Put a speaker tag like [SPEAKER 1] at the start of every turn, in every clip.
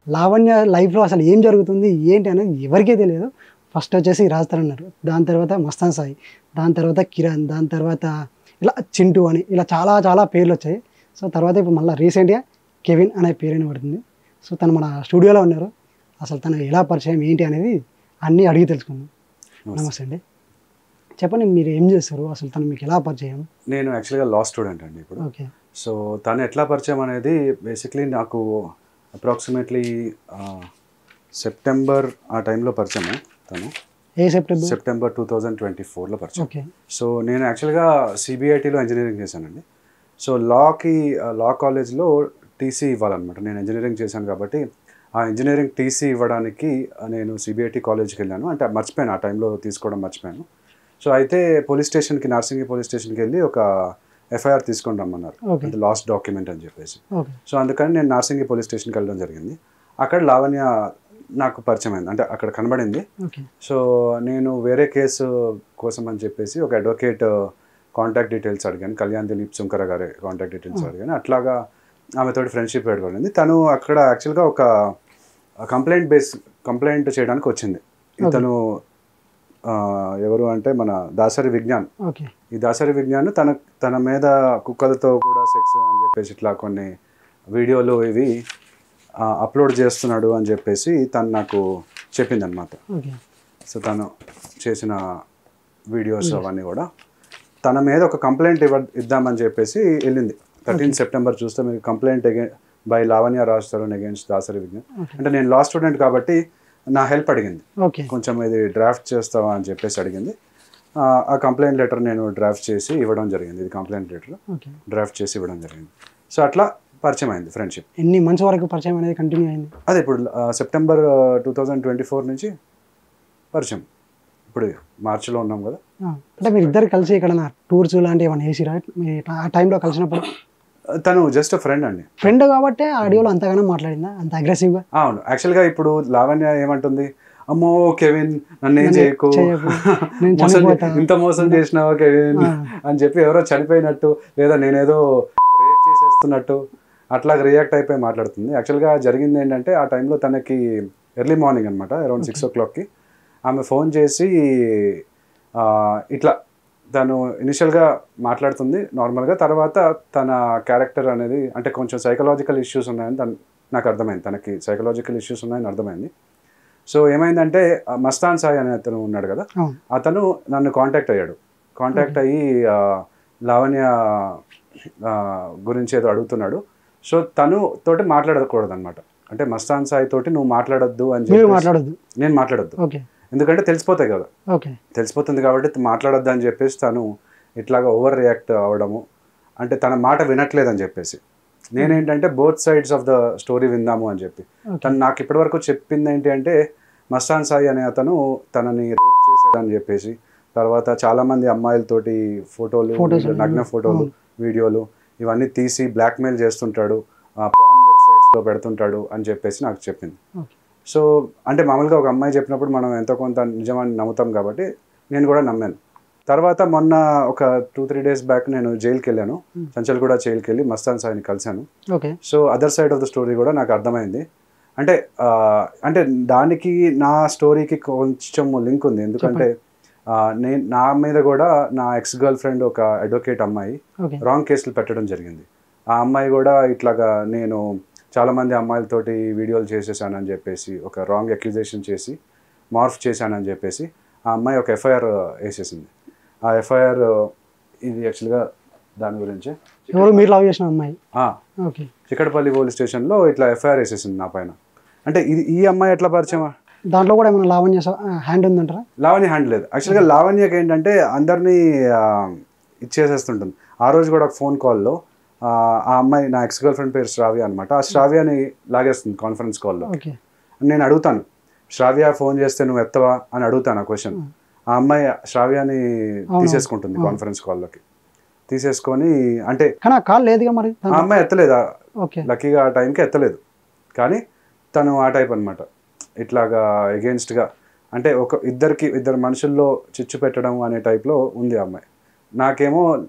[SPEAKER 1] లావణ్య లైఫ్లో అసలు ఏం జరుగుతుంది ఏంటి అనేది ఎవరికీ తెలియదు. ఫస్ట్ వచ్చేసి రాజ్ తరుణ్ అన్నారు, దాని తర్వాత మస్తాన్ సాయి, దాని తర్వాత కిరణ్, దాని తర్వాత ఇలా చింటూ అని ఇలా చాలా చాలా పేర్లు వచ్చాయి. సో తర్వాత ఇప్పుడు మళ్ళీ రీసెంట్గా కెవిన్ అనే పేరు పడుతుంది. సో తను మన స్టూడియోలో ఉన్నారు. అసలు తను ఎలా పరిచయం ఏంటి అనేది అన్నీ అడిగి తెలుసుకుందాం. నమస్తే అండి, చెప్పండి మీరు ఏం చేస్తారు, అసలు తను మీకు ఎలా పరిచయం?
[SPEAKER 2] నేను యాక్చువల్గా లా స్టూడెంట్ అండి ఇప్పుడు.
[SPEAKER 1] ఓకే.
[SPEAKER 2] సో తను ఎట్లా పరిచయం అనేది బేసిక్లీ నాకు అప్రాక్సిమేట్లీ సెప్టెంబర్ ఆ టైంలో పరిచయం. తను సెప్టెంబర్ 2024లో పరిచయం.
[SPEAKER 1] ఓకే.
[SPEAKER 2] సో నేను యాక్చువల్గా సిబిఐటీలో ఇంజనీరింగ్ చేశానండి. సో లా కాలేజ్లో టీసీ ఇవ్వాలన్నమాట. నేను ఇంజనీరింగ్ చేశాను కాబట్టి ఆ ఇంజనీరింగ్ టీసీ ఇవ్వడానికి నేను సిబిఐటీ కాలేజ్కి వెళ్ళాను. అంటే మర్చిపోయాను, ఆ టైంలో తీసుకోవడం మర్చిపోయాను. సో అయితే పోలీస్ స్టేషన్కి, నార్సింగి పోలీస్ స్టేషన్కి వెళ్ళి ఒక ఎఫ్ఐఆర్ తీసుకొని రమ్మన్నారు, అంటే లాస్ట్ డాక్యుమెంట్ అని చెప్పేసి. సో అందుకని నేను నార్సింగి పోలీస్ స్టేషన్కి వెళ్ళడం జరిగింది. అక్కడ లావణ్య నాకు పరిచయం అయింది, అంటే అక్కడ కనబడింది. సో నేను వేరే కేసు కోసం అని చెప్పేసి ఒక అడ్వకేట్ కాంటాక్ట్ డీటెయిల్స్ అడిగాను, కళ్యాణ్ దిలీప్ సుంకర గారి కాంటాక్ట్ డీటెయిల్స్ అడిగాను. అట్లాగా ఆమెతోటి ఫ్రెండ్షిప్ ఏర్పడింది. తను అక్కడ యాక్చువల్గా ఒక కంప్లైంట్ చేయడానికి వచ్చింది. ఇతను ఎవరు అంటే మన దాసరి విజ్ఞాన్. ఈ దాసరి విజ్ఞాన్ తన మీద కుక్కలతో కూడా సెక్స్ అని చెప్పేసి ఇట్లా కొన్ని వీడియోలు ఇవి అప్లోడ్ చేస్తున్నాడు అని చెప్పేసి తను నాకు చెప్పింది అనమాట. సో తను చేసిన వీడియోస్ అవన్నీ కూడా తన మీద ఒక కంప్లైంట్ ఇద్దామని చెప్పేసి వెళ్ళింది. 13 సెప్టెంబర్ చూస్తే మీకు complaint by Lavanya Raj Tarun against Dasari Vignan. అంటే నేను లా స్టూడెంట్ కాబట్టి నా హెల్ప్ అడిగింది, కొంచెం ఇది డ్రాఫ్ట్ చేస్తావా అని చెప్పేసి అడిగింది. ఆ కంప్లైంట్ లెటర్ నేను డ్రాఫ్ట్ చేసి ఇవ్వడం జరిగింది. ఇది కంప్లైంట్ లెటర్ డ్రాఫ్ట్ చేసి ఇవ్వడం జరిగింది. సో అట్లా పరిచయం అయింది ఫ్రెండ్షిప్.
[SPEAKER 1] ఎన్ని మంత్స్ వరకు పరిచయం అనేది కంటిన్యూ అయింది?
[SPEAKER 2] అదే ఇప్పుడు సెప్టెంబర్ 2024 నుంచి పరిచయం. ఇప్పుడు మార్చిలో ఉన్నాం కదా.
[SPEAKER 1] అంటే మీరు ఇద్దరు కలిసి ఇక్కడ టూర్స్ లాంటివి ఏమైనా వేసిరా ఆ టైంలో కలిసినప్పుడు?
[SPEAKER 2] తను జస్ట్ ఫ్రెండ్ అండి.
[SPEAKER 1] ఫ్రెండ్ కాబట్టి ఆడియోలో అంతగానో మాట్లాడిందా, అంత అగ్రెసివ్గా?
[SPEAKER 2] అవును. యాక్చువల్గా ఇప్పుడు లావణ్య ఏమంటుంది, అమ్మో కెవిన్ నన్ను ఏం చేయకు, ఇంత మోసం చేసినావా కెవిన్ అని చెప్పి ఎవరో చనిపోయినట్టు లేదా నేనేదో రేప్ చేసేస్తున్నట్టు అట్లా రియాక్ట్ అయిపోయి మాట్లాడుతుంది. యాక్చువల్గా జరిగింది ఏంటంటే ఆ టైంలో తనకి ఎర్లీ మార్నింగ్ అనమాట, అరౌండ్ 6 o'clockకి ఆమె ఫోన్ చేసి ఇట్లా తను ఇనిషియల్గా మాట్లాడుతుంది నార్మల్గా. తర్వాత తన క్యారెక్టర్ అనేది అంటే కొంచెం సైకలాజికల్ ఇష్యూస్ ఉన్నాయని నాకు అర్థమైంది, తనకి సైకలాజికల్ ఇష్యూస్ ఉన్నాయని అర్థమైంది. సో ఏమైందంటే మస్తాన్ సాయి అనే అతను ఉన్నాడు కదా, అతను నన్ను కాంటాక్ట్ అయ్యి లావణ్య గురించి ఏదో అడుగుతున్నాడు. సో తను తోటి మాట్లాడకూడదు అనమాట, అంటే మస్తాన్ సాయి తోటి నువ్వు మాట్లాడొద్దు అని చెప్పి నేను మాట్లాడొద్దు, ఎందుకంటే తెలిసిపోతాయి కదా, తెలిసిపోతుంది కాబట్టి మాట్లాడొద్దు అని చెప్పేసి తను ఇట్లాగా ఓవర్ రియాక్ట్ అవ్వడము, అంటే తన మాట వినట్లేదని చెప్పేసి. నేనేంటంటే both sides of the story విందాము అని చెప్పి తను నాకు ఇప్పటివరకు చెప్పింది ఏంటి అంటే మస్తాన్ సాయి అనే అతను తనని రేప్ చేశాడని చెప్పేసి, తర్వాత చాలామంది అమ్మాయిలతోటి ఫోటోలు, నగ్న ఫోటోలు, వీడియోలు ఇవన్నీ తీసి బ్లాక్మెయిల్ చేస్తుంటాడు, పాన్ వెబ్సైట్స్లో పెడుతుంటాడు అని చెప్పేసి నాకు చెప్పింది. సో అంటే మామూలుగా ఒక అమ్మాయి చెప్పినప్పుడు మనం ఎంతో కొంత నిజమని నమ్ముతాం కాబట్టి నేను కూడా నమ్మాను. తర్వాత మొన్న ఒక 2-3 days బ్యాక్ నేను జైలుకి వెళ్ళాను, చంచల్గూడ జైలుకి వెళ్ళి మస్తాన్ సాయిని కలిశాను. So other side of the story కూడా నాకు అర్థమైంది. అంటే దానికి నా స్టోరీకి కొంచెం లింక్ ఉంది, ఎందుకంటే నా మీద కూడా నా ఎక్స్ గర్ల్ ఫ్రెండ్ ఒక అడ్వకేట్ అమ్మాయి రాంగ్ కేసులు పెట్టడం జరిగింది. ఆ అమ్మాయి కూడా ఇట్లాగా నేను చాలామంది అమ్మాయిలతోటి వీడియోలు చేసేసానని చెప్పేసి ఒక రాంగ్ అక్యూజేషన్ చేసి మార్ఫ్ చేశానని చెప్పేసి ఆ అమ్మాయి ఒక ఎఫ్ఐఆర్ వేసేసింది. ఆ ఎఫ్ఐఆర్ ఇది యాక్చువల్గా దాని గురించి చిక్కడపల్లి పోలీస్ స్టేషన్లో ఇట్లా ఎఫ్ఐఆర్ వేసేసింది నా పైన. అంటే ఈ అమ్మాయి ఎట్లా పరిచయం?
[SPEAKER 1] దాంట్లో కూడా ఏమైనా లావణ్య హ్యాండ్ ఉందంటారా?
[SPEAKER 2] లావణ్య హ్యాండ్ లేదు. యాక్చువల్గా లావణ్యకి ఏంటంటే అందరినీ ఇచ్చేసేస్తుంటుంది. ఆ రోజు కూడా ఒక ఫోన్ కాల్లో ఆ అమ్మాయి, నా ఎక్స్ గర్ల్ ఫ్రెండ్ పేరు శ్రావ్య అనమాట, ఆ శ్రావ్యని లాగేస్తుంది కాన్ఫరెన్స్ కాల్లో. నేను అడుగుతాను, శ్రావ్య ఫోన్ చేస్తే నువ్వు ఎత్తవా అని అడుగుతాను ఆ క్వశ్చన్. ఆ అమ్మాయి శ్రావ్యాని తీసేసుకుంటుంది కాన్ఫరెన్స్ కాల్లోకి, తీసేసుకొని అంటే ఆ అమ్మాయి ఎత్తలేదు, లక్కీగా ఆ టైంకి ఎత్తలేదు. కానీ తను ఆ టైప్ అనమాట, ఇట్లాగా ఎగెయిన్స్ట్గా అంటే ఇద్దరు మనుషుల్లో చిచ్చు పెట్టడం అనే టైప్లో ఉంది ఆ అమ్మాయి. నాకేమో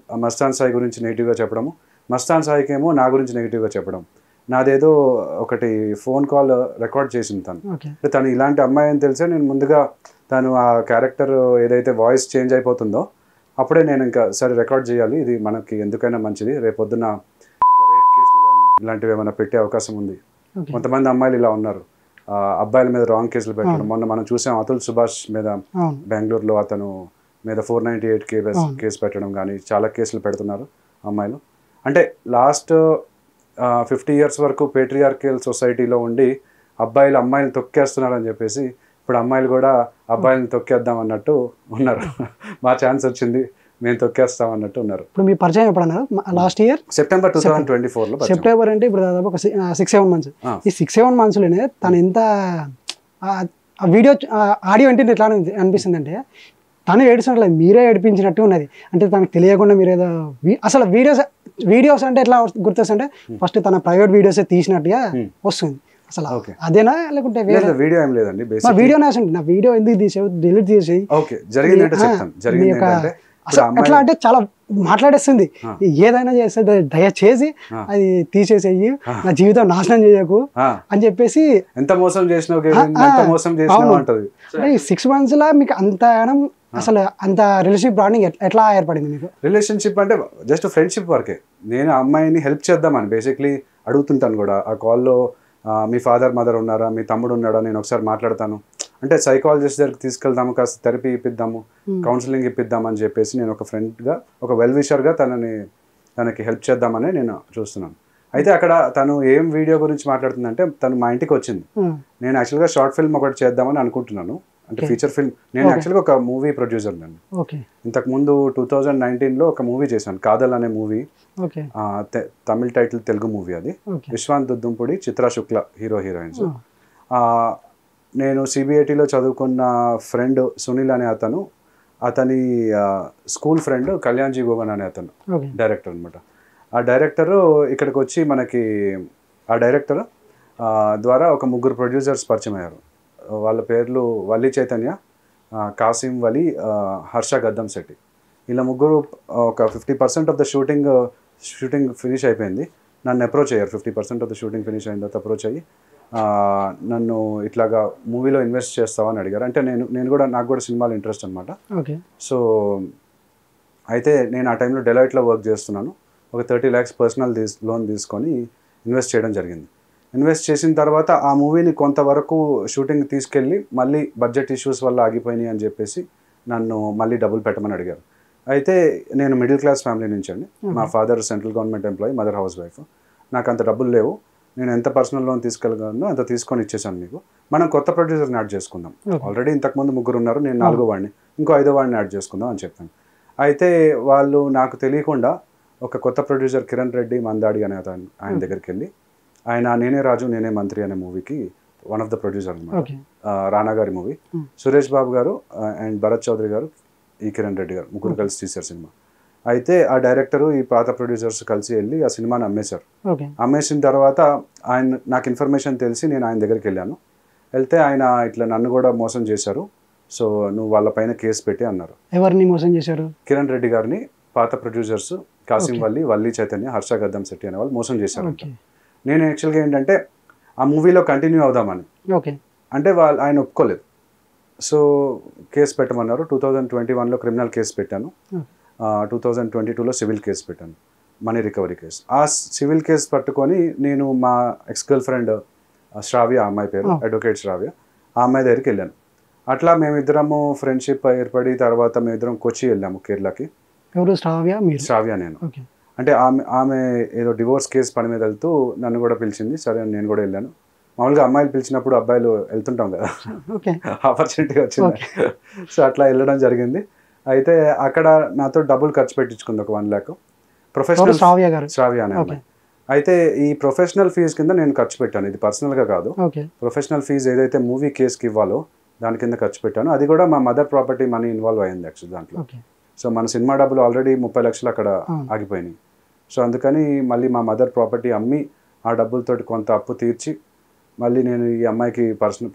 [SPEAKER 2] మస్తాన్ సాయి గురించి నెగిటివ్గా చెప్పడము, మస్తాన్ సాయికి ఏమో నా గురించి నెగిటివ్గా చెప్పడం. నాదేదో ఒకటి ఫోన్ కాల్ రికార్డ్ చేసింది తను. అంటే తను ఇలాంటి అమ్మాయి అని తెలిసే నేను ముందుగా తను ఆ క్యారెక్టర్ ఏదైతే వాయిస్ చేంజ్ అయిపోతుందో అప్పుడే నేను ఇంకా సరే రికార్డ్ చేయాలి, ఇది మనకి ఎందుకైనా మంచిది, రేపొద్దున రేప్ కేసులు కానీ ఇలాంటివి ఏమైనా పెట్టే అవకాశం ఉంది. కొంతమంది అమ్మాయిలు ఇలా ఉన్నారు, అబ్బాయిల మీద రాంగ్ కేసులు పెట్టడం. మొన్న మనం చూసాం అతుల్ సుభాష్ మీద బెంగళూరులో అతను మీద 498 కేసు పెట్టడం కానీ చాలా కేసులు పెడుతున్నారు అమ్మాయిలు. అంటే లాస్ట్ 50 years వరకు పేట్రియార్కల్ సొసైటీలో ఉండి అబ్బాయిలు అమ్మాయిలు తొక్కేస్తున్నారు అని చెప్పేసి ఇప్పుడు అమ్మాయిలు కూడా అబ్బాయిలను తొక్కేద్దాం అన్నట్టు ఉన్నారు. మా ఛాన్స్ వచ్చింది, మేము తొక్కేస్తాం అన్నట్టు ఉన్నారు.
[SPEAKER 1] ఇప్పుడు మీ పరిచయం ఎప్పుడు అన్నారు? లాస్ట్ ఇయర్
[SPEAKER 2] సెప్టెంబర్ 2024లో.
[SPEAKER 1] సెప్టెంబర్ అంటే ఇప్పుడు దాదాపు ఒక 6-7 months. ఈ 6-7 monthsలోనే తను ఎంత ఆ వీడియో ఆడియో అంటే ఎట్లా అనిపిస్తుంది అంటే తను ఏడుస్తున్నట్లేదు, మీరే ఏడిపించినట్టు ఉన్నది. అంటే తనకు తెలియకుండా మీరు ఏదో అసలు వీడియోస్ అంటే ఎట్లా గుర్తొస్తుంటే ఫస్ట్ తన ప్రైవేట్ వీడియోస్ తీసినట్టుగా వస్తుంది. అసలు అదేనా లేకుంటే
[SPEAKER 2] వీడియో ఏం లేదండి,
[SPEAKER 1] వీడియో నా వీడియో ఎందుకు తీసేవి, డిలీట్ చేసేవి. ఎట్లా అంటే చాలా మాట్లాడేస్తుంది, ఏదైనా చేస్తే దయచేసి అది తీసేసేయి, నా జీవితం నాశనం చేయకు అని చెప్పేసి.
[SPEAKER 2] ఎంత మోసం చేసినావు,
[SPEAKER 1] 6 months లా మీకు అంత అసలు అంత రిలేషన్షిప్ బాండింగ్ ఎట్లా ఏర్పడింది మీకు?
[SPEAKER 2] రిలేషన్షిప్ అంటే జస్ట్ ఫ్రెండ్షిప్ వరకే. నేను అమ్మాయిని హెల్ప్ చేద్దామని బేసిక్లీ అడుగుతుంటాను కూడా. ఆ కాల్లో మీ ఫాదర్ మదర్ ఉన్నారా, మీ తమ్ముడు ఉన్నాడా, నేను ఒకసారి మాట్లాడతాను అంటే సైకాలజిస్ట్ దగ్గరికి తీసుకెళ్దాము, కాస్త థెరపీ ఇప్పిద్దాము, కౌన్సిలింగ్ ఇప్పిద్దామని చెప్పేసి నేను ఒక ఫ్రెండ్గా ఒక వెల్ విషర్గా తనకి హెల్ప్ చేద్దామని నేను చూస్తున్నాను. అయితే అక్కడ తను ఏం వీడియో గురించి మాట్లాడుతుందంటే తను మా ఇంటికి వచ్చింది. నేను యాక్చువల్గా షార్ట్ ఫిల్మ్ ఒకటి చేద్దామని అనుకుంటున్నాను, అంటే ఫీచర్ ఫిల్మ్. నేను యాక్చువల్గా ఒక మూవీ ప్రొడ్యూసర్ అండి. ఇంతకుముందు 2019లో ఒక మూవీ చేశాను, కాదల్ అనే మూవీ. తమిళ టైటిల్, తెలుగు మూవీ అది. విశ్వాంత్ దుద్దుంపుడి, చిత్రా శుక్ల హీరోయిన్స్. నేను సిబిఐటిలో చదువుకున్న ఫ్రెండ్ సునీల్ అనే అతని స్కూల్ ఫ్రెండ్ కళ్యాణ్జీ గోగన్ అనే అతను డైరెక్టర్ అనమాట. ఆ డైరెక్టరు ఇక్కడికి వచ్చి మనకి ఆ డైరెక్టర్ ద్వారా ఒక 3 ప్రొడ్యూసర్స్ పరిచయం అయ్యారు. వాళ్ళ పేర్లు వల్లి చైతన్య, కాసిం వలి, హర్ష గద్దం శెట్టి. ఇలా 3 ఒక 50% ఆఫ్ ద షూటింగ్ ఫినిష్ అయిపోయింది. నన్ను అప్రోచ్ అయ్యారు. 50% ఆఫ్ ద షూటింగ్ ఫినిష్ అయిన తర్వాత అప్రోచ్ అయ్యి నన్ను ఇట్లాగా మూవీలో ఇన్వెస్ట్ చేస్తావని అడిగారు. అంటే నాకు కూడా సినిమాలు ఇంట్రెస్ట్ అనమాట. సో అయితే నేను ఆ టైంలో డెలాయిట్లో వర్క్ చేస్తున్నాను. ఒక 30 lakhs పర్సనల్ లోన్ తీసుకొని ఇన్వెస్ట్ చేయడం జరిగింది. ఇన్వెస్ట్ చేసిన తర్వాత ఆ మూవీని కొంతవరకు షూటింగ్ తీసుకెళ్ళి మళ్ళీ బడ్జెట్ ఇష్యూస్ వల్ల ఆగిపోయినాయి అని చెప్పేసి నన్ను మళ్ళీ డబ్బులు పెట్టమని అడిగారు. అయితే నేను మిడిల్ క్లాస్ ఫ్యామిలీ నుంచి అండి. మా father central government employee, mother house wife. నాకు అంత డబ్బులు లేవు, నేను ఎంత పర్సనల్ లోన్ తీసుకెళ్ళగలను అంత తీసుకొని ఇచ్చేసాను మీకు. మనం కొత్త ప్రొడ్యూసర్ని యాడ్ చేసుకుందాం, ఆల్రెడీ ఇంతకుముందు 3 ఉన్నారు, నేను 4వ వాడిని, ఇంకో 5వ వాడిని యాడ్ చేసుకుందాం అని చెప్పాను. అయితే వాళ్ళు నాకు తెలియకుండా ఒక కొత్త ప్రొడ్యూసర్ కిరణ్ రెడ్డి మందాడి అనే ఆయన దగ్గరికి వెళ్ళి, ఆయన నేనే రాజు నేనే మంత్రి అనే మూవీకి వన్ ఆఫ్ ద ప్రొడ్యూసర్ అనమాట. రానా గారి మూవీ. సురేష్ బాబు గారు అండ్ భరత్ చౌదరి గారు, ఈ కిరణ్ రెడ్డి గారు 3 కలిసి తీశారు సినిమా. అయితే ఆ డైరెక్టరు ఈ పాత ప్రొడ్యూసర్స్ కలిసి వెళ్ళి ఆ సినిమాని అమ్మేశారు. అమ్మేసిన తర్వాత నాకు ఇన్ఫర్మేషన్ తెలిసి నేను ఆయన దగ్గరికి వెళ్ళాను. వెళ్తే ఆయన ఇట్లా నన్ను కూడా మోసం చేశారు, సో నువ్వు వాళ్ళ పైన కేసు పెట్టి అన్నారు.
[SPEAKER 1] ఎవరిని మోసం చేశారు?
[SPEAKER 2] కిరణ్ రెడ్డి గారిని పాత ప్రొడ్యూసర్స్ కాసిం వల్లి చైతన్య, హర్ష గద్దం శెట్టి అనే వాళ్ళు మోసం చేశారు. నేను యాక్చువల్గా ఏంటంటే ఆ మూవీలో కంటిన్యూ అవుదామని, అంటే ఆయన ఒప్పుకోలేదు. సో కేసు పెట్టమన్నారు. 2021లో క్రిమినల్ కేసు పెట్టాను, 2022లో సివిల్ కేసు పెట్టాను, మనీ రికవరీ కేసు. ఆ సివిల్ కేసు పట్టుకొని నేను మా ఎక్స్ గర్ల్ ఫ్రెండ్ శ్రావ్య, అమ్మాయి పేరు అడ్వకేట్ శ్రావ్య, ఆ అమ్మాయి దగ్గరికి వెళ్ళాను. అట్లా మేమిద్దరము ఫ్రెండ్షిప్ ఏర్పడి తర్వాత మేమిద్దరం కొచ్చి వెళ్ళాము కేరళకి. శ్రావ్య నేను. అంటే ఆమె ఏదో డివోర్స్ కేసు పని మీద వెళ్తూ నన్ను కూడా పిలిచింది. సరే నేను కూడా వెళ్ళాను. మామూలుగా అమ్మాయిలు పిలిచినప్పుడు అబ్బాయిలు వెళ్తుంటాం కదా, ఆపర్చునిటీ వచ్చింది. సో అట్లా వెళ్ళడం జరిగింది. అయితే అక్కడ నాతో డబ్బులు ఖర్చు పెట్టించుకుంది, ఒక 1 lakh. ప్రొఫెషనల్ శ్రావ్య అనే అమ్మాయి. అయితే ఈ ప్రొఫెషనల్ ఫీజు కింద నేను ఖర్చు పెట్టాను, ఇది పర్సనల్గా కాదు. ప్రొఫెషనల్ ఫీజు ఏదైతే మూవీ కేసుకి ఇవ్వాలో దాని కింద ఖర్చు పెట్టాను. అది కూడా మా మదర్ ప్రాపర్టీ మనీ ఇన్వాల్వ్ అయింది యాక్చువల్ దాంట్లో. సో మన సినిమా డబ్బులు ఆల్రెడీ 30 lakhs అక్కడ ఆగిపోయినాయి. సో అందుకని మళ్ళీ మా మదర్ ప్రాపర్టీ అమ్మి ఆ డబ్బులతోటి కొంత అప్పు తీర్చి మళ్ళీ నేను ఈ అమ్మాయికి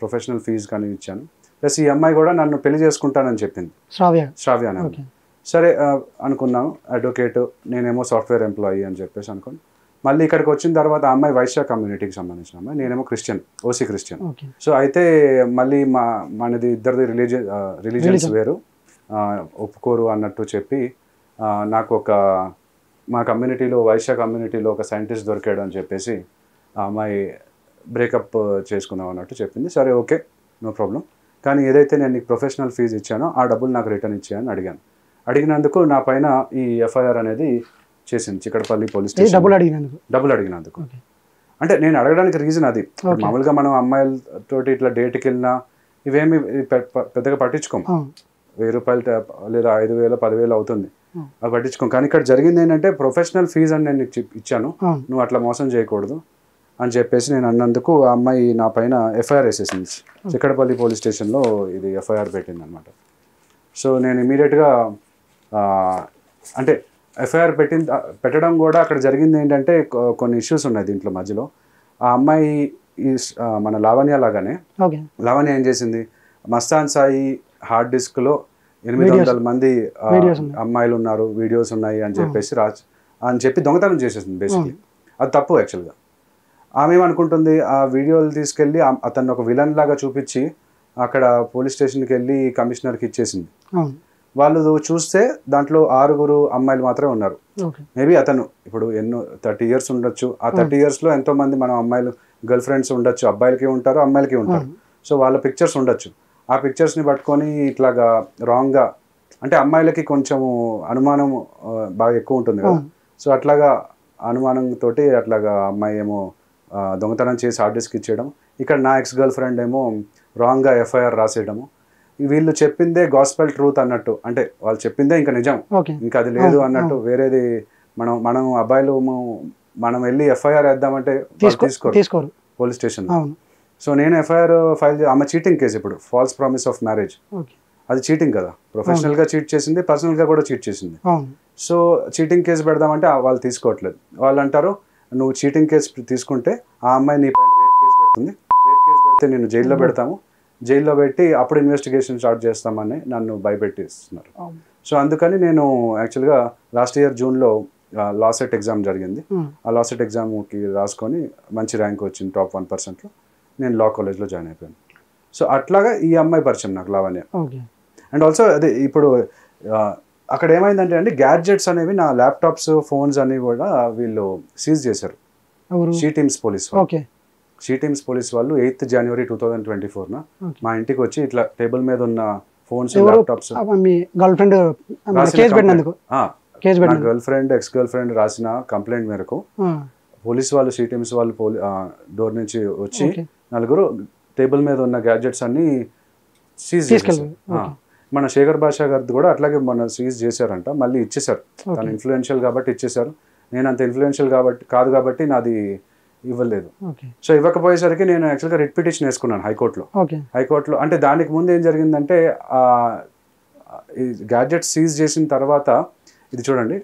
[SPEAKER 2] ప్రొఫెషనల్ ఫీజు కానీ ఇచ్చాను. ప్లస్ ఈ అమ్మాయి కూడా నన్ను పెళ్లి చేసుకుంటానని చెప్పింది, శ్రావ్య అని. సరే అనుకున్నాను, అడ్వకేట్, నేనేమో సాఫ్ట్వేర్ ఎంప్లాయీ అని చెప్పేసి అనుకోండి. మళ్ళీ ఇక్కడికి వచ్చిన తర్వాత ఆ అమ్మాయి వైశ్య కమ్యూనిటీకి సంబంధించిన అమ్మాయి, నేనేమో క్రిస్టియన్, ఓసీ క్రిస్టియన్. సో అయితే మళ్ళీ మనది ఇద్దరిది రిలీజియన్స్ వేరు, ఒప్పుకోరు అన్నట్టు చెప్పి నాకు మా కమ్యూనిటీలో వైశ్య కమ్యూనిటీలో ఒక సైంటిస్ట్ దొరికాడు అని చెప్పేసి ఆ అమ్మాయి బ్రేకప్ చేసుకుందాం అన్నట్టు చెప్పింది. సరే ఓకే, నో ప్రాబ్లం, కానీ ఏదైతే నేను నీకు ప్రొఫెషనల్ ఫీజు ఇచ్చానో ఆ డబ్బులు నాకు రిటర్న్ ఇచ్చాయని అడిగాను. అడిగినందుకు నా పైన ఈ ఎఫ్ఐఆర్ అనేది చేసింది చిక్కడపల్లి పోలీస్ స్టేషన్. డబ్బులు అడిగినందుకు. అంటే నేను అడగడానికి రీజన్ అది. మామూలుగా మనం అమ్మాయిలతోటి ఇట్లా డేట్కి వెళ్ళినా ఇవేమి పెద్దగా పట్టించుకోం, 1000 రూపాయలు లేదా 5000 10,000 అవుతుంది, అది పట్టించుకోం. కానీ ఇక్కడ జరిగింది ఏంటంటే ప్రొఫెషనల్ ఫీజు అని నేను ఇచ్చాను, నువ్వు అట్లా మోసం చేయకూడదు అని చెప్పేసి నేను అన్నందుకు ఆ అమ్మాయి నా పైన ఎఫ్ఐఆర్ వేసేసింది. చిక్కడపల్లి పోలీస్ స్టేషన్లో ఇది ఎఫ్ఐఆర్ పెట్టింది అనమాట. సో నేను ఇమీడియట్గా అంటే ఎఫ్ఐఆర్ పెట్టడం కూడా అక్కడ జరిగింది ఏంటంటే కొన్ని ఇష్యూస్ ఉన్నాయి దీంట్లో మధ్యలో. ఆ అమ్మాయి మన లావణ్య లాగానే, లావణ్య ఏం చేసింది, మస్తాన్ సాయి హార్డ్ డిస్క్లో 800 మంది అమ్మాయిలు ఉన్నారు, వీడియోస్ ఉన్నాయి అని చెప్పేసి అని చెప్పి దొంగతనం చేసేసింది బేసిక్లీ. అది తప్పు యాక్చువల్గా. ఆమె ఏమనుకుంటుంది, ఆ వీడియోలు తీసుకెళ్ళి అతన్ని ఒక విలన్ లాగా చూపించి అక్కడ పోలీస్ స్టేషన్కి వెళ్ళి కమిషనర్కి ఇచ్చేసింది. వాళ్ళు చూస్తే దాంట్లో 6 అమ్మాయిలు మాత్రమే ఉన్నారు. మేబీ అతను ఇప్పుడు 30 years ఉండొచ్చు, ఆ 30 yearsలో ఎంతోమంది మనం అమ్మాయిలు గర్ల్ ఫ్రెండ్స్ ఉండొచ్చు, అబ్బాయిలకి ఉంటారు అమ్మాయిలకి ఉంటారు. సో వాళ్ళ పిక్చర్స్ ఉండొచ్చు. ఆ పిక్చర్స్ని పట్టుకొని ఇట్లాగా రాంగ్గా, అంటే అమ్మాయిలకి కొంచెము అనుమానం బాగా ఎక్కువ ఉంటుంది కదా, సో అట్లాగా అనుమానంతో అట్లాగా అమ్మాయి ఏమో దొంగతనం చేసి హార్డ్ డిస్క్ ఇచ్చేయడం, ఇక్కడ నా ఎక్స్ గర్ల్ ఫ్రెండ్ ఏమో రాంగ్గా ఎఫ్ఐఆర్ రాసేయడము. వీళ్ళు చెప్పిందే గాస్పెల్ ట్రూత్ అన్నట్టు, అంటే వాళ్ళు చెప్పిందే ఇంకా నిజం, ఇంకా అది లేదు అన్నట్టు. వేరేది మనం అబ్బాయిలు మనం వెళ్ళి ఎఫ్ఐఆర్ వేద్దామంటే తీసుకోరు పోలీస్ స్టేషన్. సో నేను ఎఫ్ఐఆర్ ఫైల్ ఆమె చీటింగ్ కేసు, ఇప్పుడు ఫాల్స్ ప్రామిస్ ఆఫ్ మ్యారేజ్, అది చీటింగ్ కదా, ప్రొఫెషనల్గా చీట్ చేసింది, పర్సనల్గా కూడా చీట్ చేసింది. సో చీటింగ్ కేసు పెడదామంటే వాళ్ళు తీసుకోవట్లేదు. వాళ్ళు అంటారు, నువ్వు చీటింగ్ కేసు తీసుకుంటే ఆ అమ్మాయి నీ పైన రేప్ కేసు పెడుతుంది, రేప్ కేసు పెడితే నేను జైల్లో పెడతాము, జైల్లో పెట్టి అప్పుడు ఇన్వెస్టిగేషన్ స్టార్ట్ చేస్తామని నన్ను భయపెట్టిస్తున్నారు. సో అందుకని నేను యాక్చువల్గా లాస్ట్ ఇయర్ జూన్లో లా సెట్ ఎగ్జామ్ జరిగింది. ఆ లా సెట్ ఎగ్జామ్కి రాసుకొని మంచి ర్యాంక్ వచ్చింది, టాప్ 1%లో. నేను లా కాలేజ్లో జాయిన్ అయిపోయాను. సో అట్లాగా ఈ అమ్మాయి పరిచయం నాకు, లావణ్య. అండ్ ఆల్సో అదే ఇప్పుడు అక్కడ ఏమైందంటే అండి, గ్యాడ్జెట్స్ అనేవి, నా ల్యాప్టాప్స్ ఫోన్స్ అనేవి కూడా వీళ్ళు సీజ్ చేశారు. షీ టీమ్స్ పోలీస్ వాళ్ళు 8th January 2024 మా ఇంటికి వచ్చి ఇట్లా టేబుల్ మీద ఉన్న phones, laptops,
[SPEAKER 1] girl
[SPEAKER 2] friend ex girl friend రాసిన కంప్లైంట్ మేరకు పోలీస్ వాళ్ళు, షీ టీమ్స్ వాళ్ళు డోర్ నుంచి వచ్చి 4 టేబుల్ మీద ఉన్న గ్యాడ్జెట్స్ అన్ని సీజ్ చేశారు. మన శేఖర్ భాషా గారిది కూడా అట్లాగే మన సీజ్ చేశారంట, మళ్ళీ ఇచ్చేసారు. తను ఇన్ఫ్లుయెన్షియల్ కాబట్టి ఇచ్చేసారు, నేను అంత ఇన్ఫ్లుయెన్షియల్ కాదు కాబట్టి నాది ఇవ్వలేదు. సో ఇవ్వకపోయేసరికి నేను యాక్చువల్గా రిట్ పిటిషన్ వేసుకున్నాను హైకోర్టులో. అంటే దానికి ముందు ఏం జరిగిందంటే, ఈ గ్యాడ్జెట్ సీజ్ చేసిన తర్వాత, ఇది చూడండి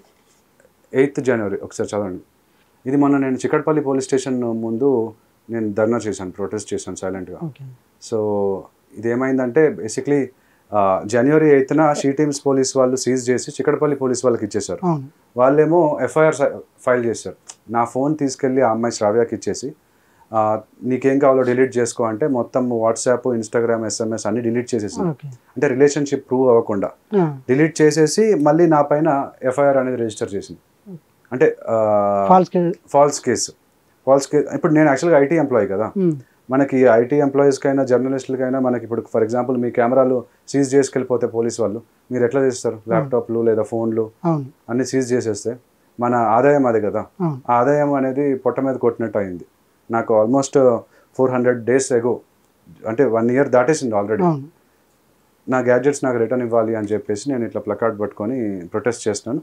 [SPEAKER 2] 8th January, ఒకసారి చదవండి. ఇది మొన్న నేను చిక్కడపల్లి పోలీస్ స్టేషన్ ముందు నేను ధర్నా చేశాను, ప్రొటెస్ట్ చేశాను సైలెంట్గా. సో ఇదేమైందంటే basically January 8th she teams police వాళ్ళు సీజ్ చేసి చిక్కడపల్లి పోలీస్ వాళ్ళకి ఇచ్చేసారు. వాళ్ళేమో ఎఫ్ఐఆర్ ఫైల్ చేశారు. నా ఫోన్ తీసుకెళ్ళి ఆ అమ్మాయి శ్రావ్యకి ఇచ్చేసి, నీకేం కావాలో డిలీట్ చేసుకో అంటే మొత్తం వాట్సాప్, ఇన్స్టాగ్రామ్, SMS అన్ని డిలీట్ చేసేసి, అంటే రిలేషన్షిప్ ప్రూవ్ అవ్వకుండా డిలీట్ చేసేసి మళ్ళీ నా పైన ఎఫ్ఐఆర్ అనేది రిజిస్టర్ చేసింది. అంటే ఫాల్స్ కేసు. ఇప్పుడు నేను యాక్చువల్గా ఐటీ ఎంప్లాయీ కదా, మనకి ఐటీ ఎంప్లాయీస్కైనా జర్నలిస్టులకైనా మనకి ఇప్పుడు ఫర్ ఎగ్జాంపుల్ మీ కెమెరాలు సీజ్ చేసుకెళ్ళిపోతే పోలీస్ వాళ్ళు, మీరు ఎట్లా చేస్తారు, ల్యాప్టాప్లు లేదా ఫోన్లు అన్ని సీజ్ చేసేస్తే మన ఆదాయం అది కదా, ఆ ఆదాయం అనేది పొట్ట మీద కొట్టినట్టు అయింది. నాకు ఆల్మోస్ట్ 400 days ఎగో, అంటే 1 year దాటేసింది ఆల్రెడీ. నా గ్యాడ్జెట్స్ నాకు రిటర్న్ ఇవ్వాలి అని చెప్పేసి నేను ఇట్లా ప్లకార్డ్ పట్టుకొని ప్రొటెస్ట్ చేస్తున్నాను.